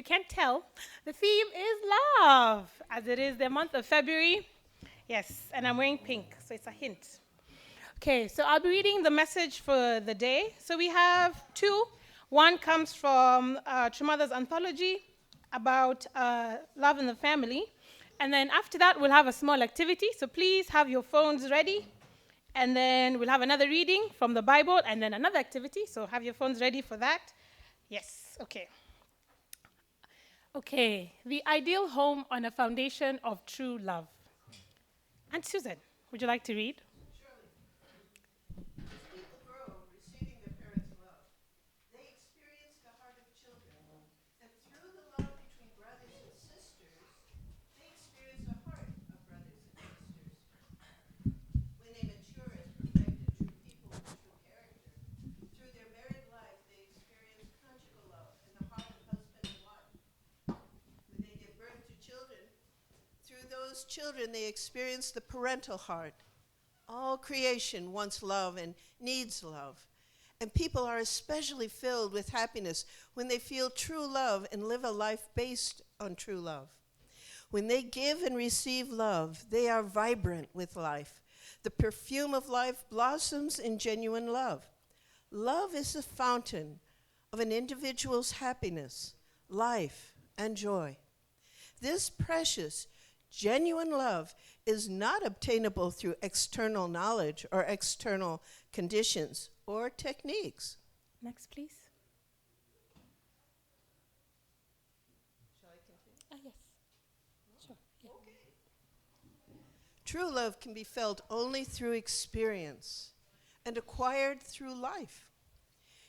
can't tell, the theme is love, as it is the month of February. Yes, and I'm wearing pink, so it's a hint. Okay, so I'll be reading the message for the day. So we have two. One comes from True Mother's Anthology about love in the family. And then after that, we'll have a small activity. So please have your phones ready. And then we'll have another reading from the Bible and then another activity. So have your phones ready for that. Yes, okay. Okay, the ideal home on a foundation of true love. Aunt Susan, would you like to read? As people grow, receiving their parents' love, they experience the heart of children. And through the love between brothers and sisters, they experience the heart of brothers and sisters. When they mature as perfected true people with true character, through their married life, they experience conjugal love and the heart of husband and wife. When they give birth to children, through those children, they experience the parental heart. All creation wants love and needs love. And people are especially filled with happiness when they feel true love and live a life based on true love. When they give and receive love, they are vibrant with life. The perfume of life blossoms in genuine love. Love is the fountain of an individual's happiness, life, and joy. This precious, genuine love is not obtainable through external knowledge or external conditions or techniques. Next, please. Shall I continue? Yes. Sure. Yeah. Okay. True love can be felt only through experience and acquired through life.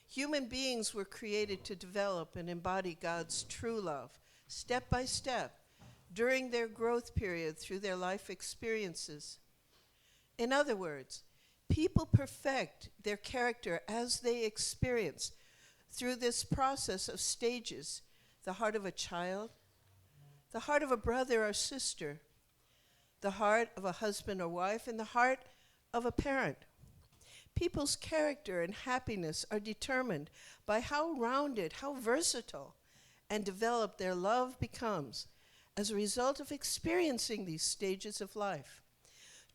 Human beings were created to develop and embody God's true love, step by step, during their growth period through their life experiences. In other words, people perfect their character as they experience through this process of stages: the heart of a child, the heart of a brother or sister, the heart of a husband or wife, and the heart of a parent. People's character and happiness are determined by how rounded, how versatile, and developed their love becomes as a result of experiencing these stages of life.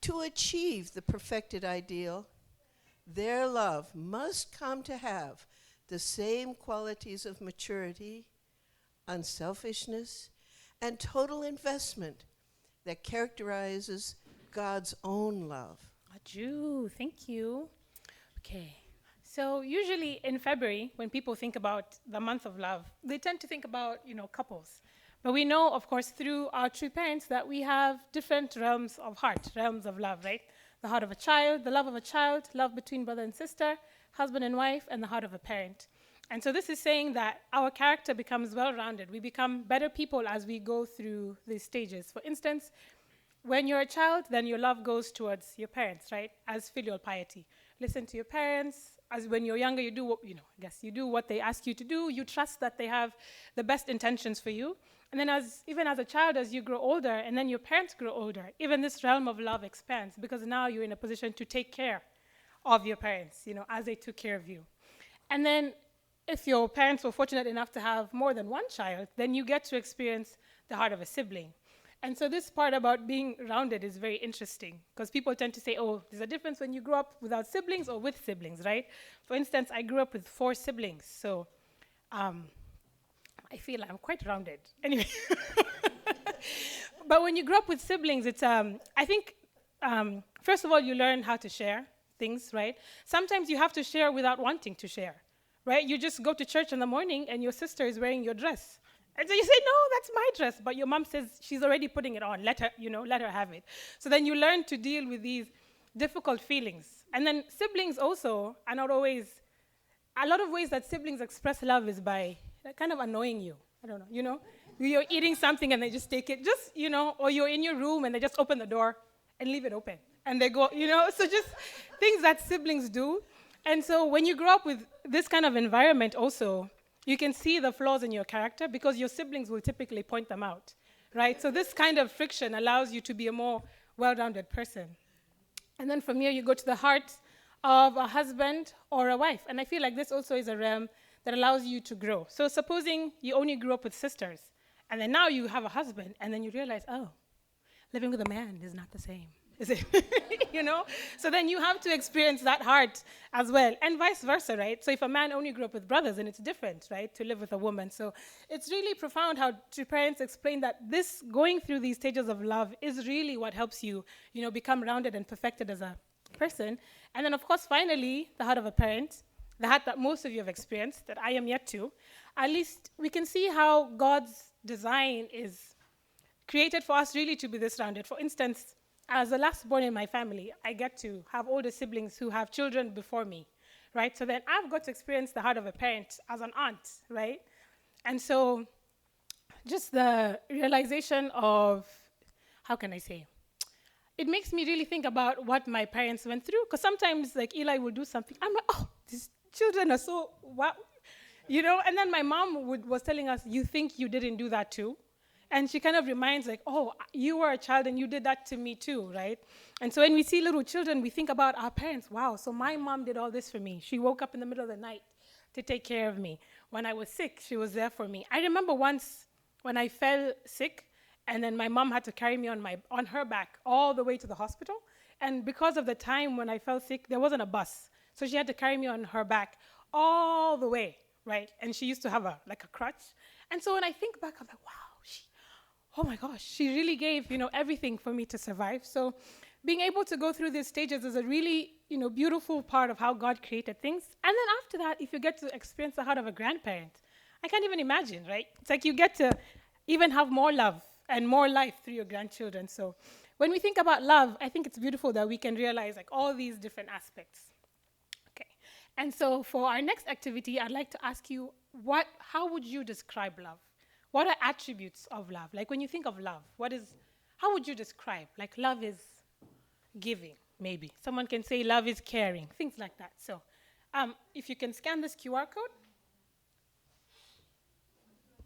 To achieve the perfected ideal, their love must come to have the same qualities of maturity, unselfishness, and total investment that characterizes God's own love. Ajoo, thank you. Okay. So usually in February, when people think about the month of love, they tend to think about, couples. But we know, of course, through our true parents that we have different realms of heart, realms of love, right? The heart of a child, the love of a child, love between brother and sister, husband and wife, and the heart of a parent. And so this is saying that our character becomes well-rounded. We become better people as we go through these stages. For instance, when you're a child, then your love goes towards your parents, right? As filial piety. Listen to your parents. As when you're younger, you do what, you do what they ask you to do. You trust that they have the best intentions for you. And then even as a child, as you grow older, and then your parents grow older, even this realm of love expands because now you're in a position to take care of your parents, as they took care of you. And then if your parents were fortunate enough to have more than one child, then you get to experience the heart of a sibling. And so this part about being rounded is very interesting because people tend to say, oh, there's a difference when you grow up without siblings or with siblings, right? For instance, I grew up with 4 siblings, so I feel I'm quite rounded. Anyway. But when you grow up with siblings, it's, I think, first of all, you learn how to share things, right? Sometimes you have to share without wanting to share, right? You just go to church in the morning and your sister is wearing your dress. And so you say, no, that's my dress. But your mom says she's already putting it on. Let her have it. So then you learn to deal with these difficult feelings. And then siblings also are not always, a lot of ways that siblings express love is by kind of annoying you. I don't know, You're eating something and they just take it, or you're in your room and they just open the door and leave it open. And they go, so just things that siblings do. And so when you grow up with this kind of environment also, you can see the flaws in your character because your siblings will typically point them out, right? So this kind of friction allows you to be a more well-rounded person. And then from here, you go to the heart of a husband or a wife. And I feel like this also is a realm that allows you to grow. So supposing you only grew up with sisters, and then now you have a husband, and then you realize, oh, living with a man is not the same, is it? You know? So then you have to experience that heart as well, and vice versa, right? So if a man only grew up with brothers, then it's different, right, to live with a woman. So it's really profound how two parents explain that this going through these stages of love is really what helps you, you know, become rounded and perfected as a person. And then, of course, finally, the heart of a parent, the heart that most of you have experienced, that I am yet to, at least we can see how God's design is created for us really to be this rounded. For instance, as the last born in my family, I get to have older siblings who have children before me, right? So then I've got to experience the heart of a parent as an aunt, right? And so just the realization of, how can I say, it makes me really think about what my parents went through. Because sometimes, like, Eli will do something. I'm like, oh, these children are so, wow. You know? And then my mom was telling us, you think you didn't do that too? And she kind of reminds, like, oh, you were a child and you did that to me too, right? And so when we see little children, we think about our parents. Wow, so my mom did all this for me. She woke up in the middle of the night to take care of me. When I was sick, she was there for me. I remember once when I fell sick, and then my mom had to carry me on her back all the way to the hospital. And because of the time when I fell sick, there wasn't a bus. So she had to carry me on her back all the way, right? And she used to have a crutch. And so when I think back, I'm like, wow, oh my gosh, she really gave, you know, everything for me to survive. So being able to go through these stages is a really, you know, beautiful part of how God created things. And then after that, if you get to experience the heart of a grandparent, I can't even imagine, right? It's like you get to even have more love and more life through your grandchildren. So when we think about love, I think it's beautiful that we can realize like all these different aspects. Okay. And so for our next activity, I'd like to ask you, how would you describe love? What are attributes of love? Like when you think of love, how would you describe? Like love is giving, maybe. Someone can say love is caring, things like that. So if you can scan this QR code,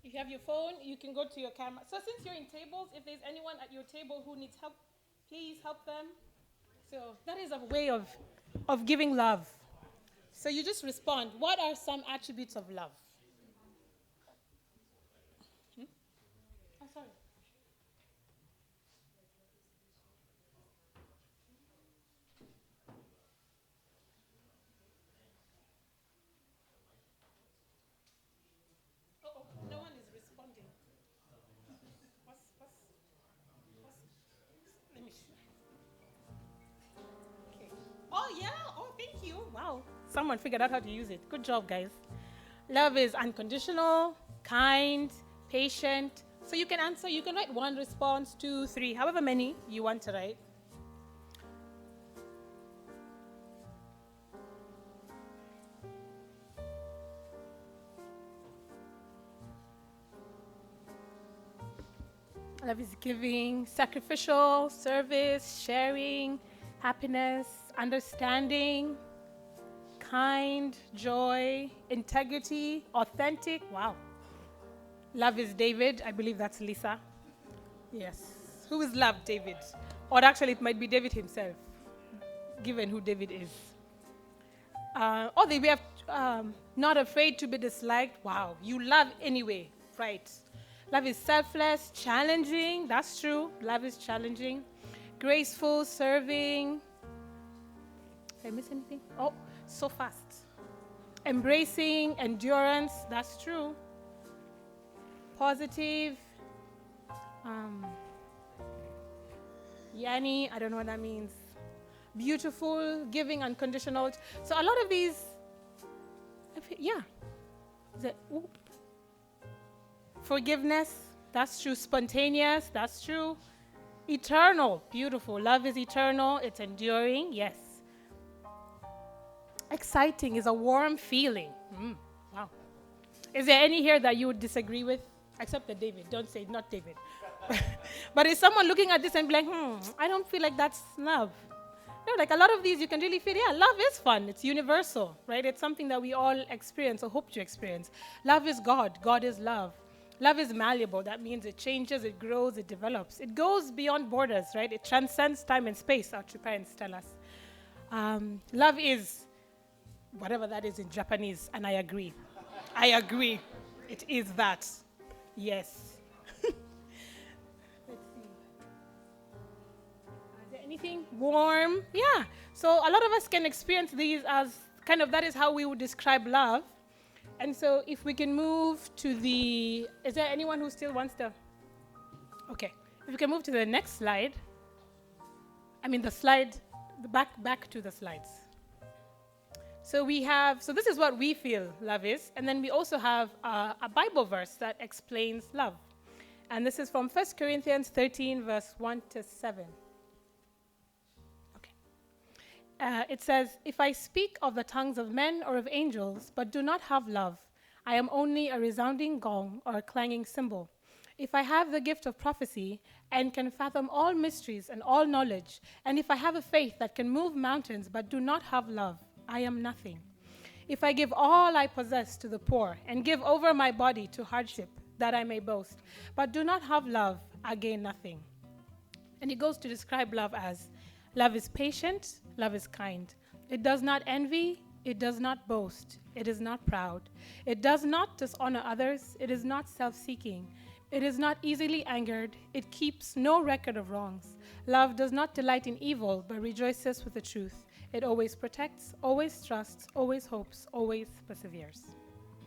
if you have your phone, you can go to your camera. So since you're in tables, if there's anyone at your table who needs help, please help them. So that is a way of giving love. So you just respond. What are some attributes of love? Oh, sorry. Oh, no one is responding. Let me see. Okay. Oh, yeah. Oh, thank you. Wow. Someone figured out how to use it. Good job, guys. Love is unconditional, kind, patient. So you can answer, you can write one response, 2, 3, however many you want to write. Love is giving, sacrificial, service, sharing, happiness, understanding, kind, joy, integrity, authentic. Wow. Love is David. I believe that's Lisa. Yes. Who is love, David? Or actually, it might be David himself, given who David is. We have not afraid to be disliked. Wow. You love anyway, right? Love is selfless, challenging. That's true. Love is challenging. Graceful, serving. Did I miss anything? Oh, so fast. Embracing, endurance. That's true. Positive. Yani, I don't know what that means. Beautiful, giving, unconditional. So a lot of these, yeah. Forgiveness, that's true. Spontaneous, that's true. Eternal, beautiful. Love is eternal, it's enduring, yes. Exciting is a warm feeling. Wow. Is there any here that you would disagree with? Except that David, don't say not David. But is someone looking at this and be like, I don't feel like that's love? No, like a lot of these you can really feel, yeah, love is fun. It's universal, right? It's something that we all experience or hope to experience. Love is God. God is love. Love is malleable. That means it changes, it grows, it develops. It goes beyond borders, right? It transcends time and space, our true parents tell us. Love is whatever that is in Japanese, and I agree. I agree. It is that. Yes. Let's see. Is there anything warm? Yeah. So a lot of us can experience these as kind of that is how we would describe love. And so if we can move to the, is there anyone who still wants to? Okay. If we can move to the next slide. I mean the slide, the back to the slides. So we have, so this is what we feel love is. And then we also have a Bible verse that explains love. And this is from 1 Corinthians 13, verse 1 to 7. Okay. It says, if I speak of the tongues of men or of angels, but do not have love, I am only a resounding gong or a clanging cymbal. If I have the gift of prophecy and can fathom all mysteries and all knowledge, and if I have a faith that can move mountains but do not have love, I am nothing. If I give all I possess to the poor and give over my body to hardship that I may boast, but do not have love, I gain nothing. And he goes to describe love as, love is patient, love is kind. It does not envy, it does not boast, it is not proud. It does not dishonor others, it is not self-seeking. It is not easily angered. It keeps no record of wrongs. Love does not delight in evil, but rejoices with the truth. It always protects, always trusts, always hopes, always perseveres.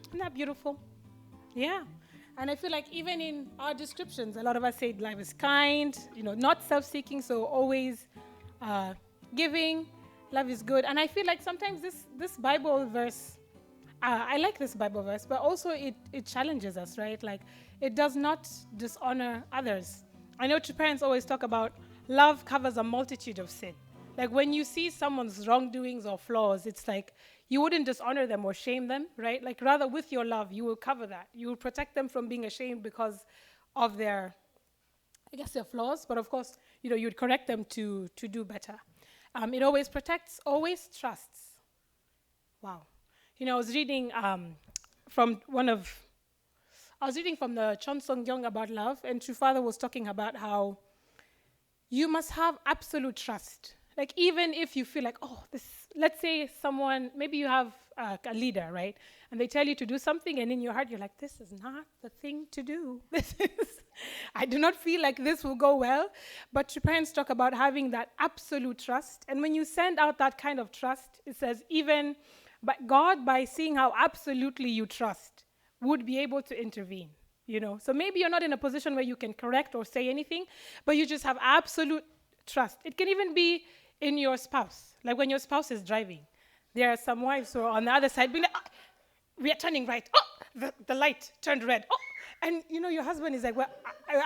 Isn't that beautiful? Yeah. And I feel like even in our descriptions, a lot of us say love is kind, not self-seeking, so always giving. Love is good. And I feel like sometimes this Bible verse, I like this Bible verse, but also it challenges us, right? Like, it does not dishonor others. I know parents always talk about love covers a multitude of sin. Like, when you see someone's wrongdoings or flaws, it's like you wouldn't dishonor them or shame them, right? Like, rather with your love, you will cover that. You will protect them from being ashamed because of their flaws. But of course, you'd correct them to do better. It always protects, always trusts. Wow. I was reading from the Chon Song-kyung about love, and True Father was talking about how you must have absolute trust. Like, even if you feel like, let's say someone, maybe you have a leader, right? And they tell you to do something, and in your heart, you're like, this is not the thing to do. I do not feel like this will go well. But True parents talk about having that absolute trust. And when you send out that kind of trust, it says, but God, by seeing how absolutely you trust, would be able to intervene, So maybe you're not in a position where you can correct or say anything, but you just have absolute trust. It can even be in your spouse. Like when your spouse is driving, there are some wives who are on the other side being like, we are turning right. The light turned red. And, your husband is like, well,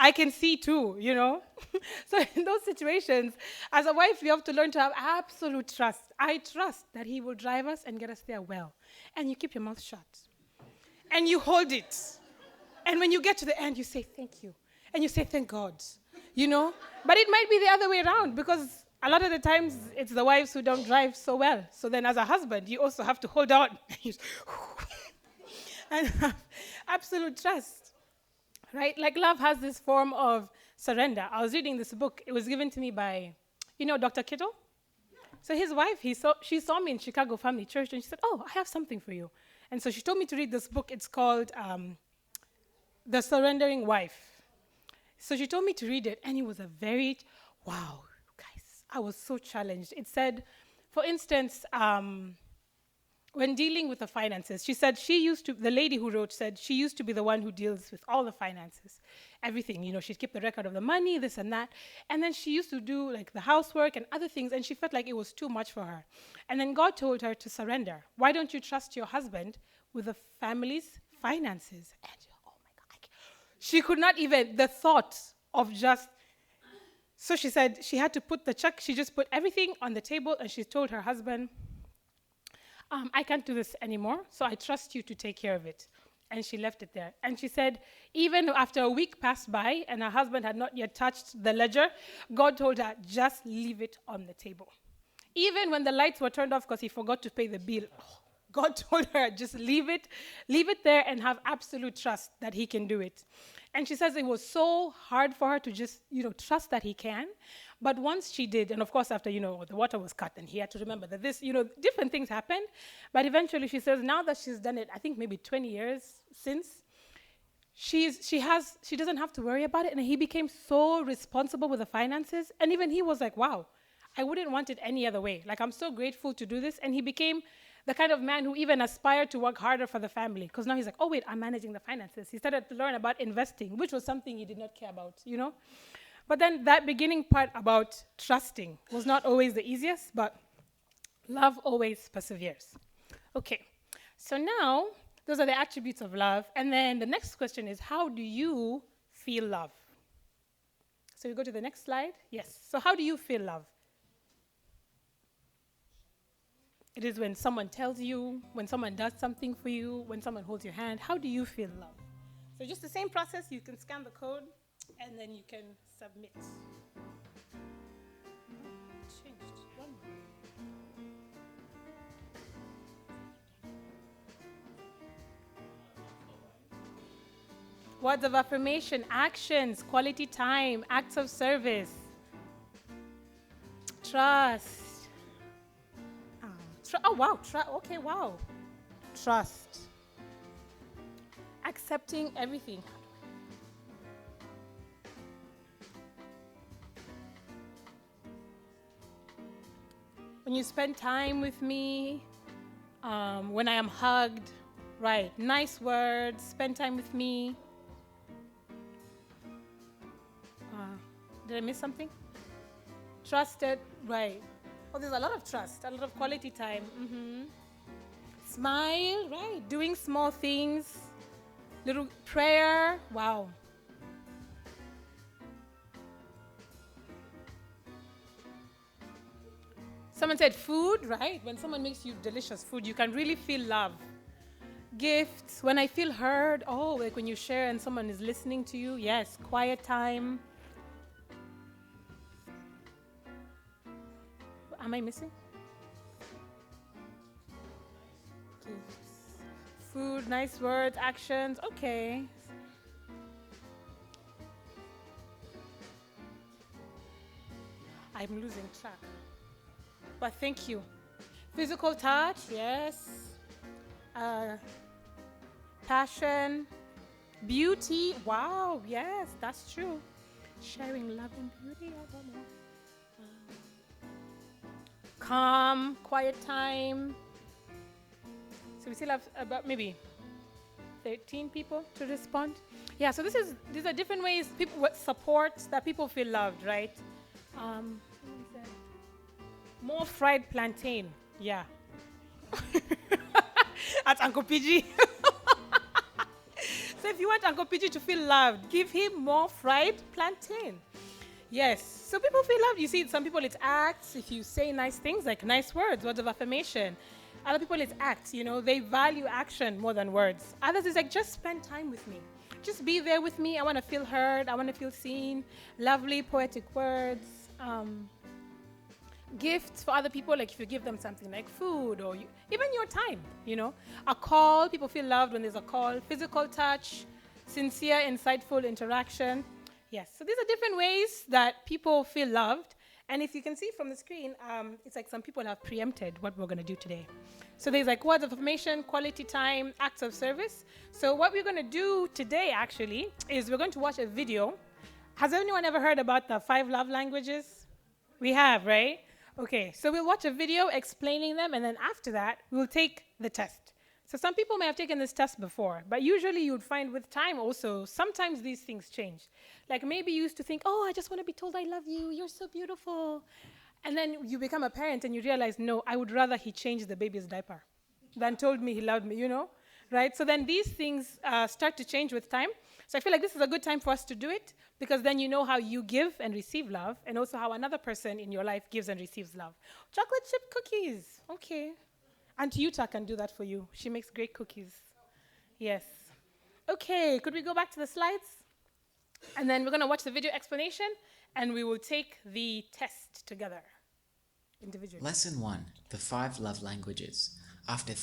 I can see too, So in those situations, as a wife, you have to learn to have absolute trust. I trust that he will drive us and get us there well. And you keep your mouth shut. And you hold it. And when you get to the end, you say, thank you. And you say, thank God. But it might be the other way around, because a lot of the times it's the wives who don't drive so well. So then as a husband, you also have to hold on. And have absolute trust. Right? Like, love has this form of surrender. I was reading this book. It was given to me by, Dr. Kittle. So his wife, she saw me in Chicago Family Church, and she said, I have something for you. And so she told me to read this book. It's called The Surrendering Wife. So she told me to read it, and it was wow, guys, I was so challenged. It said, for instance, when dealing with the finances, she said the lady who wrote said she used to be the one who deals with all the finances, everything, she'd keep the record of the money, this and that. And then she used to do like the housework and other things, and she felt like it was too much for her. And then God told her to surrender. Why don't you trust your husband with the family's finances? And oh my God, she could not even, the thought of just, so she said she had to put the check, she just put everything on the table, and she told her husband, I can't do this anymore, so I trust you to take care of it. And she left it there. And she said, even after a week passed by and her husband had not yet touched the ledger, God told her, just leave it on the table. Even when the lights were turned off because he forgot to pay the bill, God told her, just leave it there and have absolute trust that he can do it. And she says it was so hard for her to just, trust that he can. But once she did, and of course after, the water was cut and he had to remember that this, different things happened. But eventually she says now that she's done it, I think maybe 20 years since, she doesn't have to worry about it. And he became so responsible with the finances. And even he was like, wow, I wouldn't want it any other way. Like, I'm so grateful to do this. And he became the kind of man who even aspired to work harder for the family. Because now he's like, oh, wait, I'm managing the finances. He started to learn about investing, which was something he did not care about, But then that beginning part about trusting was not always the easiest, but love always perseveres. Okay, so now those are the attributes of love. And then the next question is, how do you feel love? So we go to the next slide. Yes, so how do you feel love? It is when someone tells you, when someone does something for you, when someone holds your hand. How do you feel love? So just the same process. You can scan the code, and then you can submit. Changed. One more. Words of affirmation, actions, quality time, acts of service, trust. Oh, wow. Okay, wow. Trust. Accepting everything. When you spend time with me, when I am hugged, right, nice words, spend time with me. Did I miss something? Trusted, right. Oh, there's a lot of trust, a lot of quality time. Smile, right, doing small things, little prayer, wow. Someone said food, right? When someone makes you delicious food, you can really feel love. Gifts, when I feel heard, like when you share and someone is listening to you, yes, quiet time. Am I missing? Gifts, food, nice words, actions, okay. I'm losing track. But thank you. Physical touch, yes. Passion, beauty, wow, yes, that's true. Sharing love and beauty. Calm, quiet time. So we still have about maybe 13 people to respond. Yeah, so these are different ways people support that people feel loved, right? More fried plantain. Yeah. At Uncle PG. So if you want Uncle PG to feel loved, give him more fried plantain. Yes. So people feel loved. You see, some people it's acts. If you say nice things, like nice words, words of affirmation. Other people it's acts. They value action more than words. Others is like, just spend time with me. Just be there with me. I want to feel heard. I want to feel seen. Lovely, poetic words. Gifts for other people, like if you give them something like food or even your time, A call, people feel loved when there's a call. Physical touch, sincere, insightful interaction. Yes, so these are different ways that people feel loved. And if you can see from the screen, it's like some people have preempted what we're going to do today. So there's like words of affirmation, quality time, acts of service. So what we're going to do today, actually, is we're going to watch a video. Has anyone ever heard about the 5 love languages? We have, right? Okay, so we'll watch a video explaining them, and then after that, we'll take the test. So some people may have taken this test before, but usually you'd find with time also, sometimes these things change. Like maybe you used to think, I just want to be told I love you, you're so beautiful. And then you become a parent and you realize, no, I would rather he changed the baby's diaper than told me he loved me, Right? So then these things start to change with time. So I feel like this is a good time for us to do it, because then you know how you give and receive love, and also how another person in your life gives and receives love. Chocolate chip cookies. Okay. Auntie Utah can do that for you. She makes great cookies. Yes. Okay, could we go back to the slides? And then we're going to watch the video explanation, and we will take the test together, individually. Lesson 1, the 5 love languages. After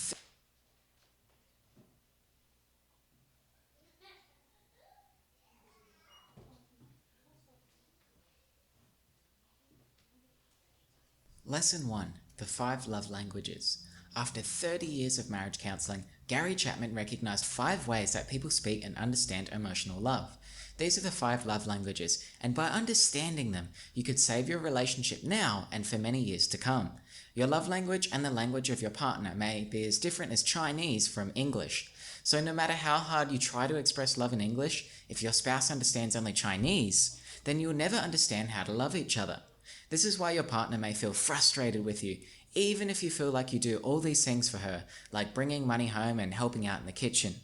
Lesson 1. The 5 Love Languages. After 30 years of marriage counseling, Gary Chapman recognized 5 ways that people speak and understand emotional love. These are the 5 love languages, and by understanding them, you could save your relationship now and for many years to come. Your love language and the language of your partner may be as different as Chinese from English. So no matter how hard you try to express love in English, if your spouse understands only Chinese, then you will never understand how to love each other. This is why your partner may feel frustrated with you, even if you feel like you do all these things for her, like bringing money home and helping out in the kitchen.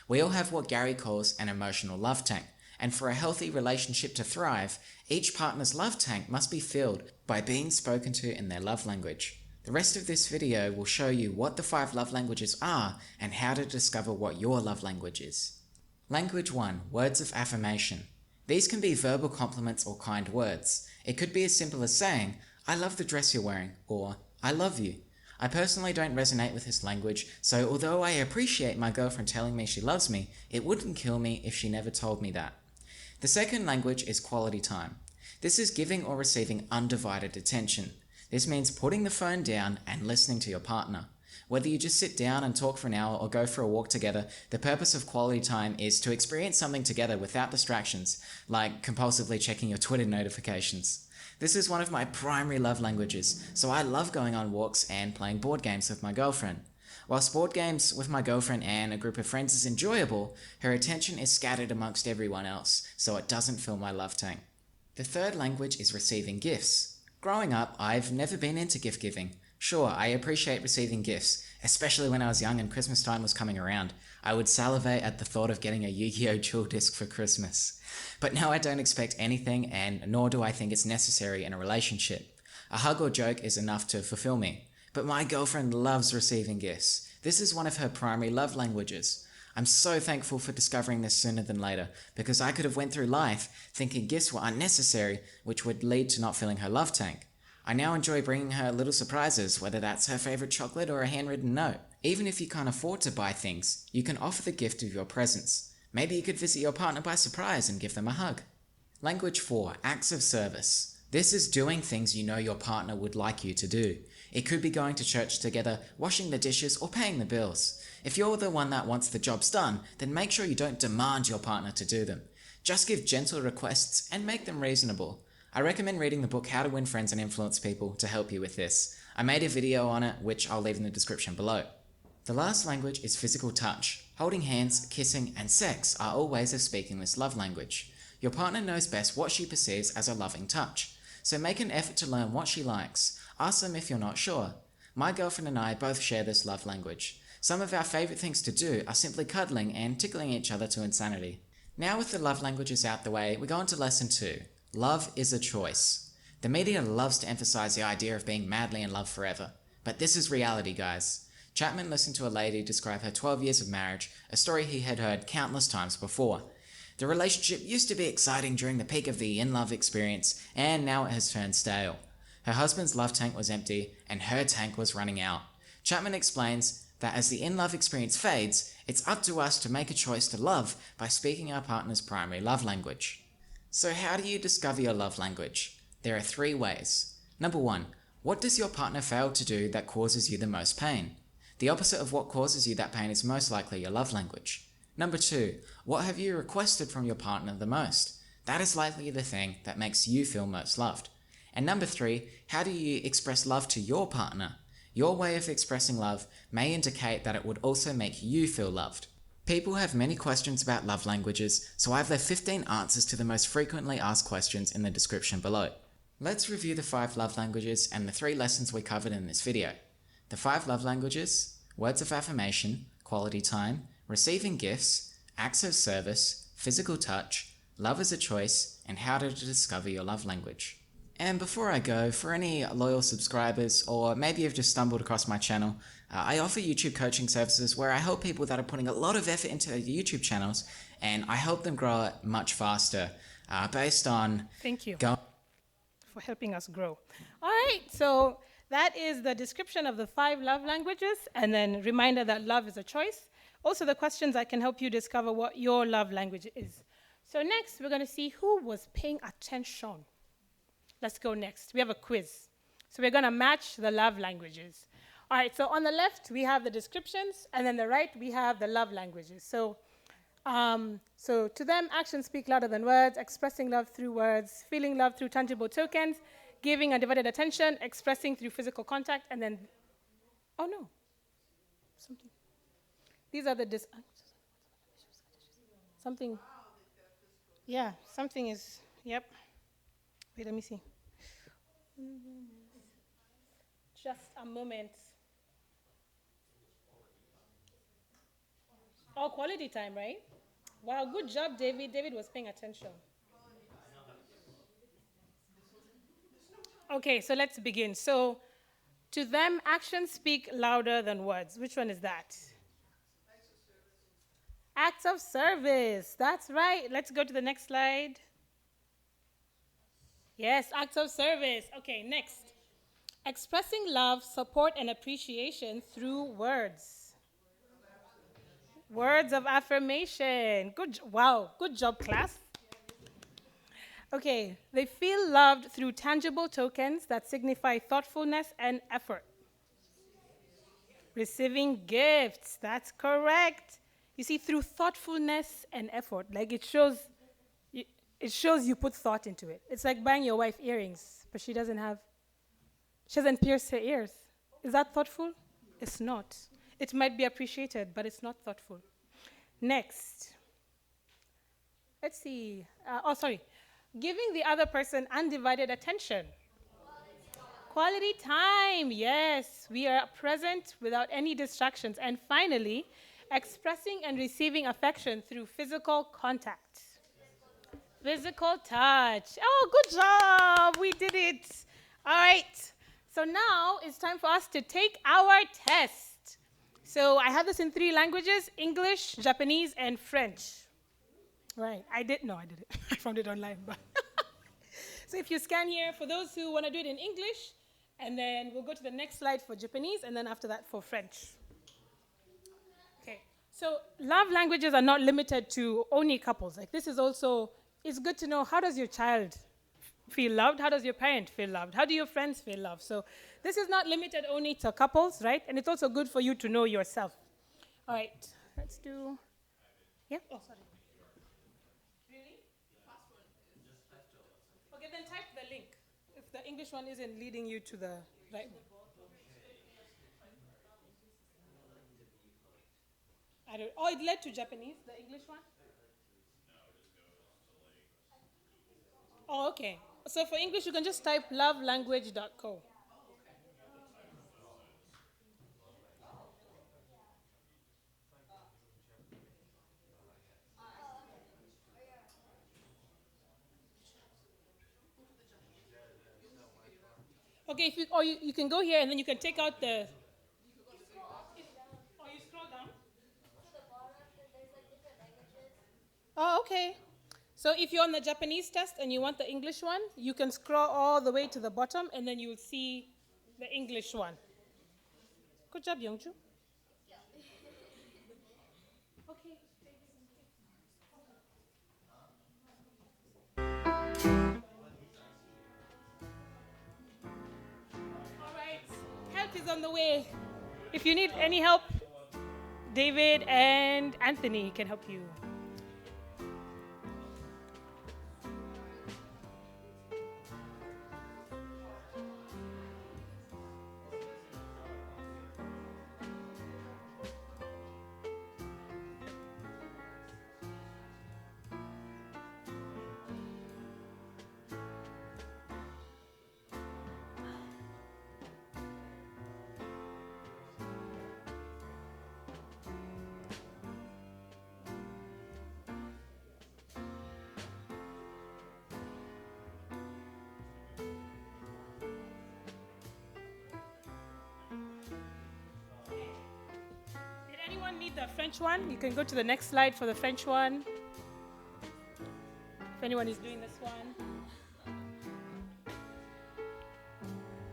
We all have what Gary calls an emotional love tank, and for a healthy relationship to thrive, each partner's love tank must be filled by being spoken to in their love language. The rest of this video will show you what the 5 love languages are and how to discover what your love language is. Language 1. Words of affirmation. These can be verbal compliments or kind words. It could be as simple as saying, "I love the dress you're wearing," or "I love you." I personally don't resonate with this language, so although I appreciate my girlfriend telling me she loves me, it wouldn't kill me if she never told me that. The second language is quality time. This is giving or receiving undivided attention. This means putting the phone down and listening to your partner. Whether you just sit down and talk for an hour or go for a walk together, the purpose of quality time is to experience something together without distractions, like compulsively checking your Twitter notifications. This is one of my primary love languages, so I love going on walks and playing board games with my girlfriend. Whilst board games with my girlfriend and a group of friends is enjoyable, her attention is scattered amongst everyone else, so it doesn't fill my love tank. The third language is receiving gifts. Growing up, I've never been into gift giving. Sure, I appreciate receiving gifts, especially when I was young and Christmas time was coming around. I would salivate at the thought of getting a Yu-Gi-Oh! Duel Disk for Christmas. But now I don't expect anything, and nor do I think it's necessary in a relationship. A hug or joke is enough to fulfill me. But my girlfriend loves receiving gifts. This is one of her primary love languages. I'm so thankful for discovering this sooner than later, because I could have went through life thinking gifts were unnecessary, which would lead to not filling her love tank. I now enjoy bringing her little surprises, whether that's her favorite chocolate or a handwritten note. Even if you can't afford to buy things, you can offer the gift of your presence. Maybe you could visit your partner by surprise and give them a hug. Language 4. Acts of service. This is doing things you know your partner would like you to do. It could be going to church together, washing the dishes, or paying the bills. If you're the one that wants the jobs done, then make sure you don't demand your partner to do them. Just give gentle requests and make them reasonable. I recommend reading the book How to Win Friends and Influence People to help you with this. I made a video on it, which I'll leave in the description below. The last language is physical touch. Holding hands, kissing, and sex are all ways of speaking this love language. Your partner knows best what she perceives as a loving touch, so make an effort to learn what she likes. Ask them if you're not sure. My girlfriend and I both share this love language. Some of our favourite things to do are simply cuddling and tickling each other to insanity. Now with the love languages out the way, we go on to lesson 2. Love is a choice. The media loves to emphasize the idea of being madly in love forever. But this is reality, guys. Chapman listened to a lady describe her 12 years of marriage, a story he had heard countless times before. The relationship used to be exciting during the peak of the in-love experience, and now it has turned stale. Her husband's love tank was empty, and her tank was running out. Chapman explains that as the in-love experience fades, it's up to us to make a choice to love by speaking our partner's primary love language. So how do you discover your love language? There are 3 ways. Number 1. What does your partner fail to do that causes you the most pain? The opposite of what causes you that pain is most likely your love language. Number 2. What have you requested from your partner the most? That is likely the thing that makes you feel most loved. And number 3, how do you express love to your partner? Your way of expressing love may indicate that it would also make you feel loved. People have many questions about love languages, so I've left 15 answers to the most frequently asked questions in the description below. Let's review the 5 love languages and the 3 lessons we covered in this video. The 5 love languages: words of affirmation, quality time, receiving gifts, acts of service, physical touch, love is a choice, and how to discover your love language. And before I go, for any loyal subscribers, or maybe you've just stumbled across my channel, I offer YouTube coaching services where I help people that are putting a lot of effort into their YouTube channels, and I help them grow it much faster, based on... Thank you for helping us grow. All right, so that is the description of the 5 love languages, and then reminder that love is a choice. Also the questions that can help you discover what your love language is. So next, we're going to see who was paying attention. Let's go next. We have a quiz. So we're going to match the love languages. All right, so on the left, we have the descriptions, and then the right, we have the love languages. So to them, actions speak louder than words, expressing love through words, feeling love through tangible tokens, giving undivided attention, expressing through physical contact, and then, oh no, something. These are the, something, yeah, something is, yep. Wait, let me see. Just a moment. Oh, quality time, right? Wow, good job, David. David was paying attention. Okay, so let's begin. So, to them, actions speak louder than words. Which one is that? Acts of service. That's right. Let's go to the next slide. Yes, acts of service. Okay, next. Expressing love, support, and appreciation through words. Words of affirmation. Wow, good job, class. Okay, they feel loved through tangible tokens that signify thoughtfulness and effort. Receiving gifts, that's correct. You see, through thoughtfulness and effort, like it shows you put thought into it. It's like buying your wife earrings, but she doesn't pierce her ears. Is that thoughtful? It's not. It might be appreciated, but it's not thoughtful. Next. Let's see. Giving the other person undivided attention. Quality time, yes. We are present without any distractions. And finally, expressing and receiving affection through physical contact. Physical touch. Oh, good job. We did it. All right. So now it's time for us to take our test. So I have this in 3 languages: English, Japanese, and French. Right. I did it. I found it online. But so if you scan here, for those who want to do it in English, and then we'll go to the next slide for Japanese, and then after that for French. Okay. So love languages are not limited to only couples. Like this is also, it's good to know, how does your child feel loved? How does your parent feel loved? How do your friends feel loved? So this is not limited only to couples, right? And it's also good for you to know yourself. All right. Let's do, yeah? Oh, sorry. Okay, then type the link. If the English one isn't leading you to the right one. It led to Japanese, the English one? Oh, okay. So for English, you can just type lovelanguage.co. Okay, you can go here and then you can take out the. Or you scroll down. Oh, okay. So if you're on the Japanese test and you want the English one, you can scroll all the way to the bottom and then you'll see the English one. Good job, Youngju. Okay. All right. Help is on the way. If you need any help, David and Anthony can help you. Need the French one, you can go to the next slide for the French one. If anyone is doing this one.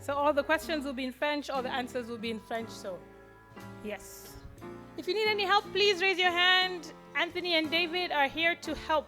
So all the questions will be in French, all the answers will be in French, so yes. If you need any help, please raise your hand. Anthony and David are here to help.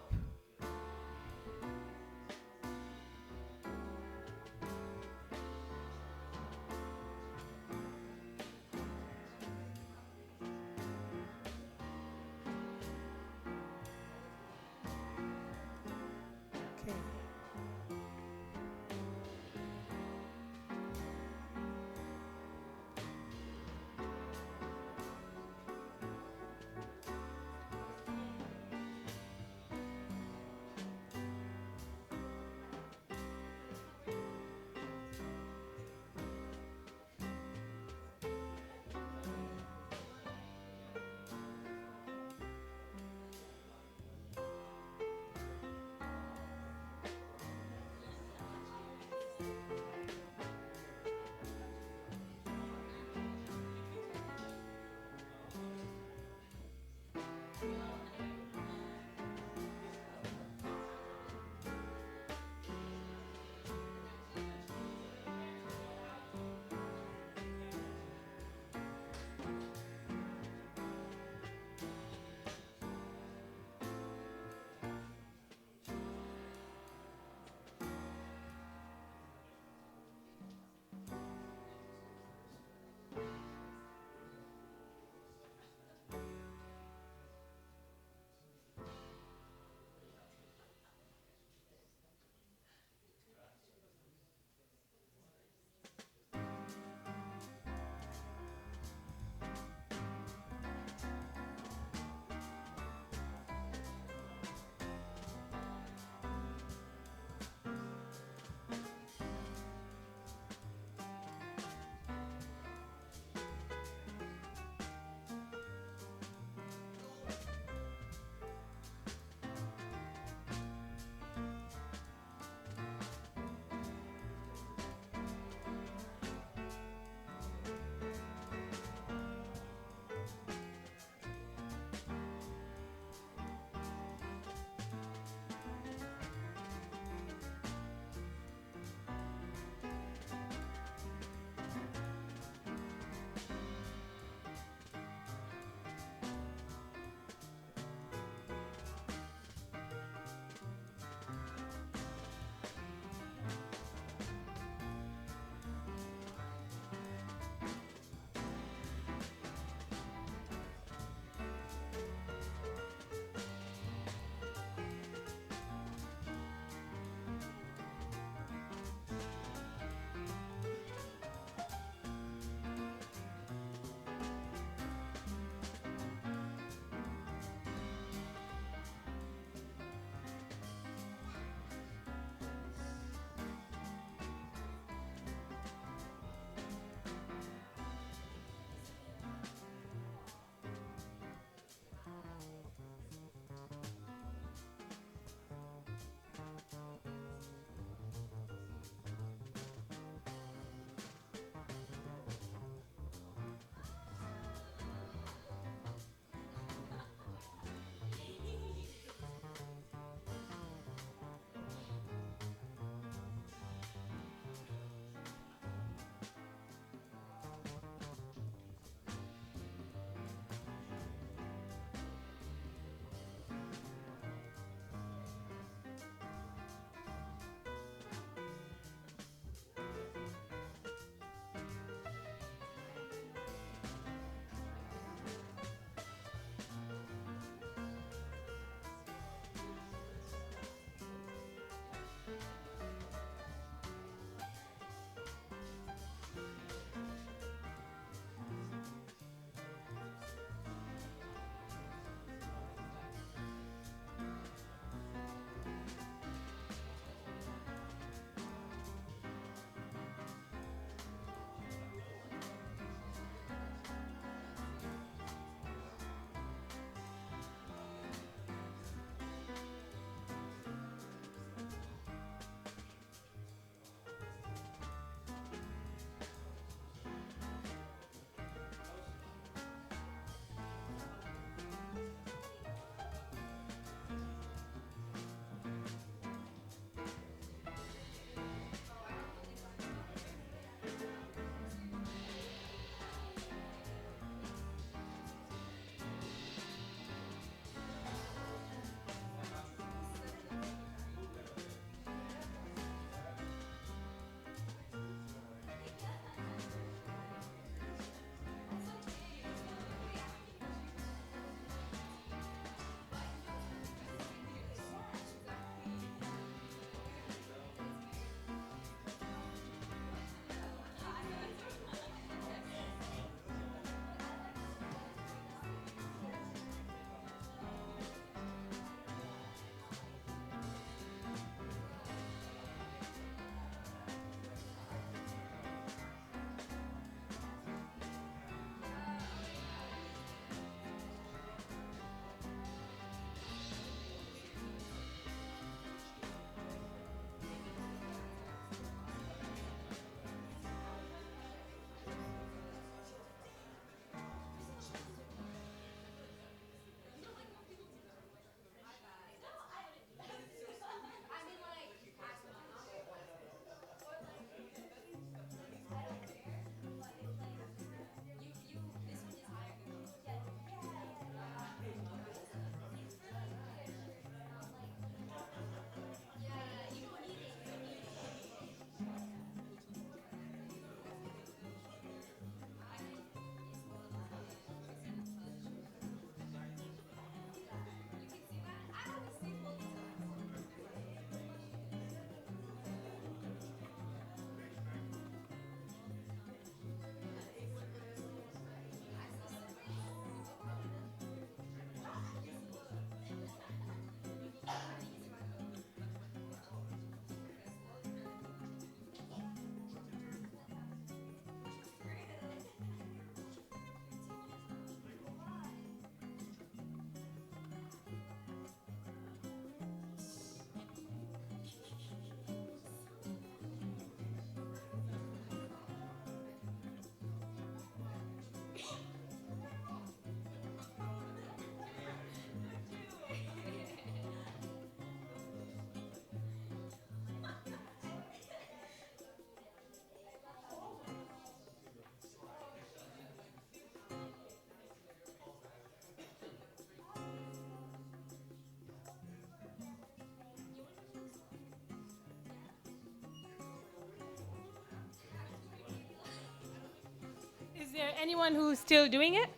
Is there anyone who's still doing it?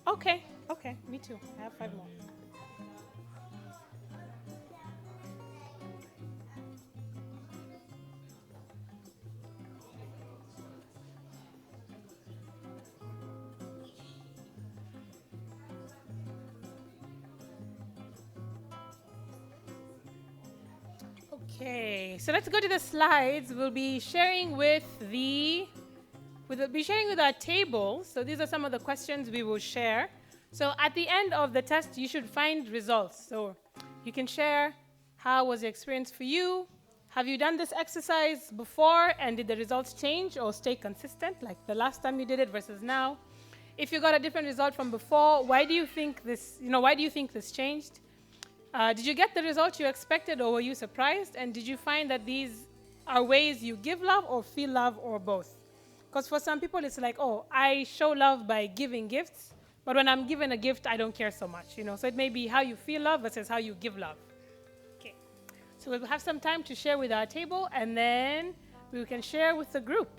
Okay, okay, me too. I have 5 more. Okay, so let's go to the slides. We'll be sharing with our table. So these are some of the questions we will share. So at the end of the test, you should find results. So you can share how was the experience for you. Have you done this exercise before and did the results change or stay consistent, like the last time you did it versus now? If you got a different result from before, why do you think this changed? Did you get the results you expected or were you surprised? And did you find that these are ways you give love or feel love or both? Because for some people it's like, oh, I show love by giving gifts, but when I'm given a gift, I don't care so much, So it may be how you feel love versus how you give love. Okay. So we'll have some time to share with our table and then we can share with the group.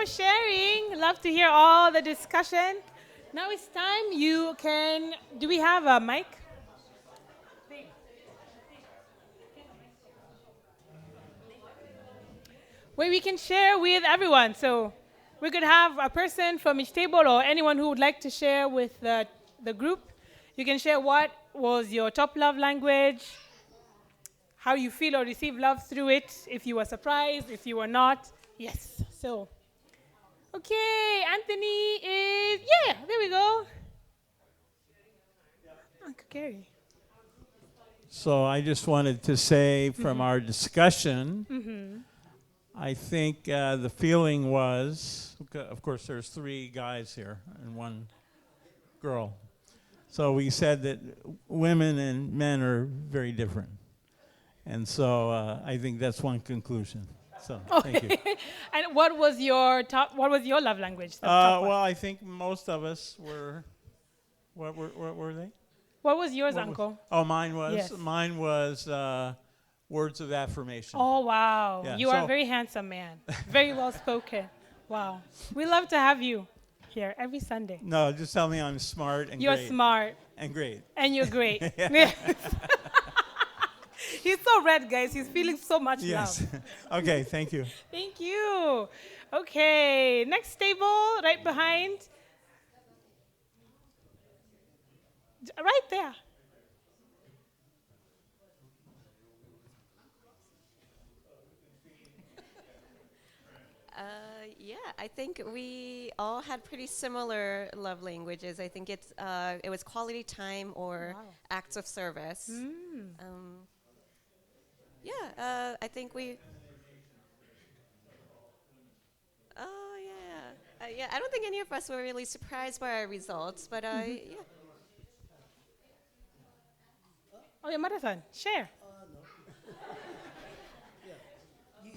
for sharing. Love to hear all the discussion. Now it's time you can. Do we have a mic? Where we can share with everyone. So we could have a person from each table or anyone who would like to share with the group. You can share what was your top love language, how you feel or receive love through it, if you were surprised, if you were not. Yes. So, okay, Anthony is, yeah, there we go. Uncle Gary. So I just wanted to say from our discussion, I think the feeling was, of course, there's 3 guys here and 1 girl. So we said that women and men are very different. And so I think that's one conclusion. So thank you. And what was your love language? The top one? Well, I think most of us were, what were they? What was yours, What was- Uncle? Mine was, Yes. words of affirmation. Oh, wow. Yeah, You are a so- very handsome man. Very well spoken. Wow. We love to have you here every Sunday. No, just tell me I'm smart and You're great. smart And great. and you're great. Yes. He's so red, guys. He's feeling so much Yes. love. Okay, thank you. Thank you. Okay, next table, right behind. Right there. Yeah, I think we all had pretty similar love languages. I think it was quality time or Wow. acts of service. I think we. Oh yeah, yeah. I don't think any of us were really surprised by our results, but yeah. Oh, yeah, Marathon, share.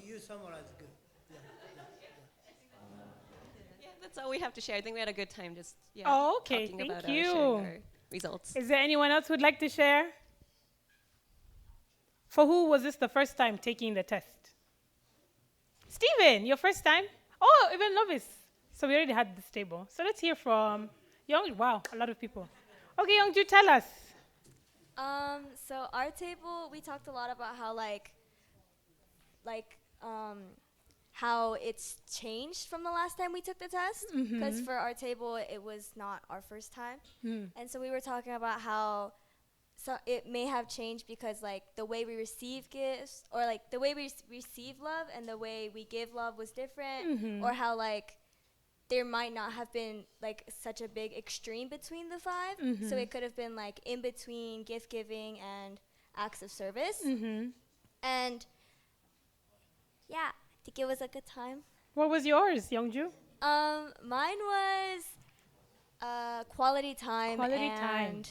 You summarize good. Yeah, that's all we have to share. I think we had a good time just Oh, okay, talking thank about you. sharing our results. Is there anyone else who'd like to share? For who was this the first time taking the test? Stephen, your first time? Oh, even Lovis. So we already had this table. So let's hear from Young. Wow, a lot of people. Okay, Youngju, tell us. So our table, we talked a lot about how how it's changed from the last time we took the test. Because for our table, it was not our first time. And so we were talking about how it may have changed because the way we receive gifts or the way we receive love and the way we give love was different, or how there might not have been such a big extreme between the 5. So it could have been in between gift giving and acts of service. And yeah, I think it was a good time. What was yours, Youngju? Mine was quality time Quality and time.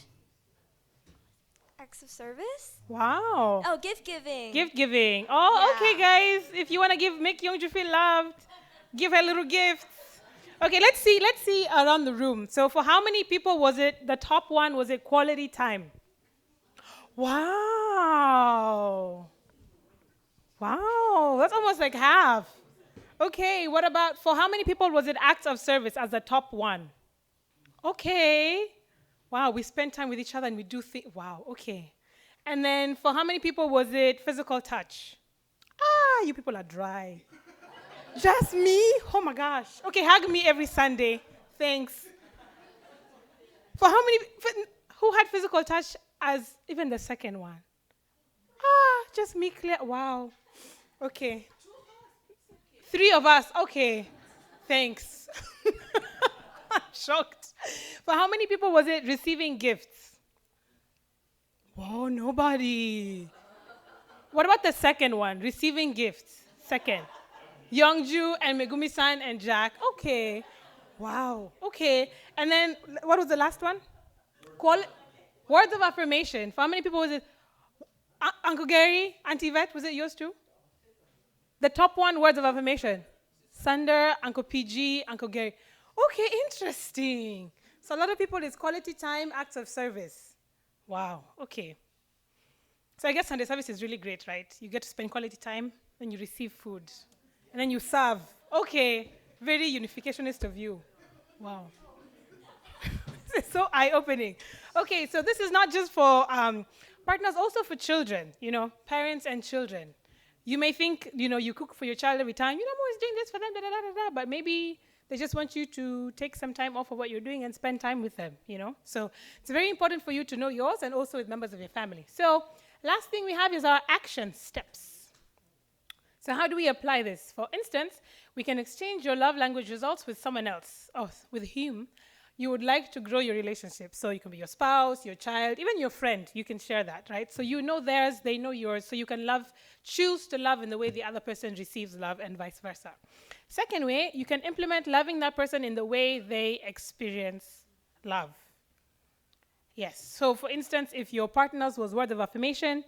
acts of service. Wow. Oh, gift giving. Gift giving. Oh, Yeah. okay, guys. If you want to make Youngju feel loved, give her little gifts. Okay, let's see around the room. So for how many people was it, the top one, was it quality time? Wow. Wow, that's almost like half. Okay, what about, for how many people was it acts of service as the top one? Okay. Wow, we spend time with each other and we do things. Wow, okay. And then for how many people was it physical touch? Ah, you people are dry. Just me? Oh my gosh. Okay, hug me every Sunday. Thanks. For how many, who had physical touch as even the second one? Ah, just me, clear. Wow. Okay. 3 of us. Okay. Thanks. I'm shocked. For how many people was it receiving gifts? Whoa, nobody. What about the second one, receiving gifts? Second. Youngju and Megumi-san and Jack. Okay. Wow. Okay. And then what was the last one? Words of affirmation. For how many people was it? Uncle Gary, Auntie Vet, was it yours too? The top one, words of affirmation. Sander, Uncle PG, Uncle Gary. Okay, interesting. So a lot of people, it's quality time, acts of service. Wow, okay. So I guess Sunday service is really great, right? You get to spend quality time, then you receive food, and then you serve. Okay, Very unificationist of you. Wow. This is so eye-opening. Okay, so this is not just for partners, also for children, parents and children. You may think, you cook for your child every time, I'm always doing this for them, but maybe they just want you to take some time off of what you're doing and spend time with them, So it's very important for you to know yours and also with members of your family. So last thing we have is our action steps. So how do we apply this? For instance, we can exchange your love language results with someone else, or with whom you would like to grow your relationship. So it can be your spouse, your child, even your friend. You can share that, right? So you know theirs, they know yours. So you can choose to love in the way the other person receives love and vice versa. Second way, you can implement loving that person in the way they experience love. Yes, so for instance, if your partner's was word of affirmation,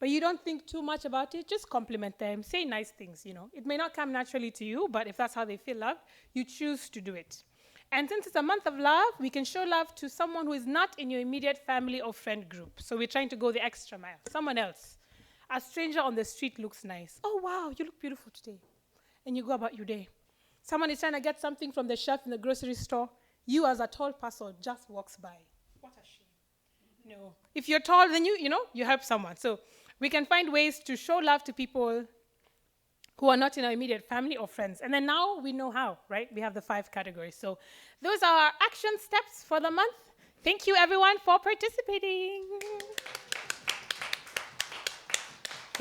but you don't think too much about it, just compliment them, say nice things, It may not come naturally to you, but if that's how they feel loved, you choose to do it. And since it's a month of love, we can show love to someone who is not in your immediate family or friend group. So we're trying to go the extra mile. Someone else. A stranger on the street looks nice. Oh, wow, you look beautiful today. And you go about your day. Someone is trying to get something from the shelf in the grocery store. You, as a tall person, just walks by. What a shame. No. If you're tall, then you help someone. So we can find ways to show love to people who are not in our immediate family or friends. And then now we know how, right? We have the 5 categories. So those are our action steps for the month. Thank you, everyone, for participating.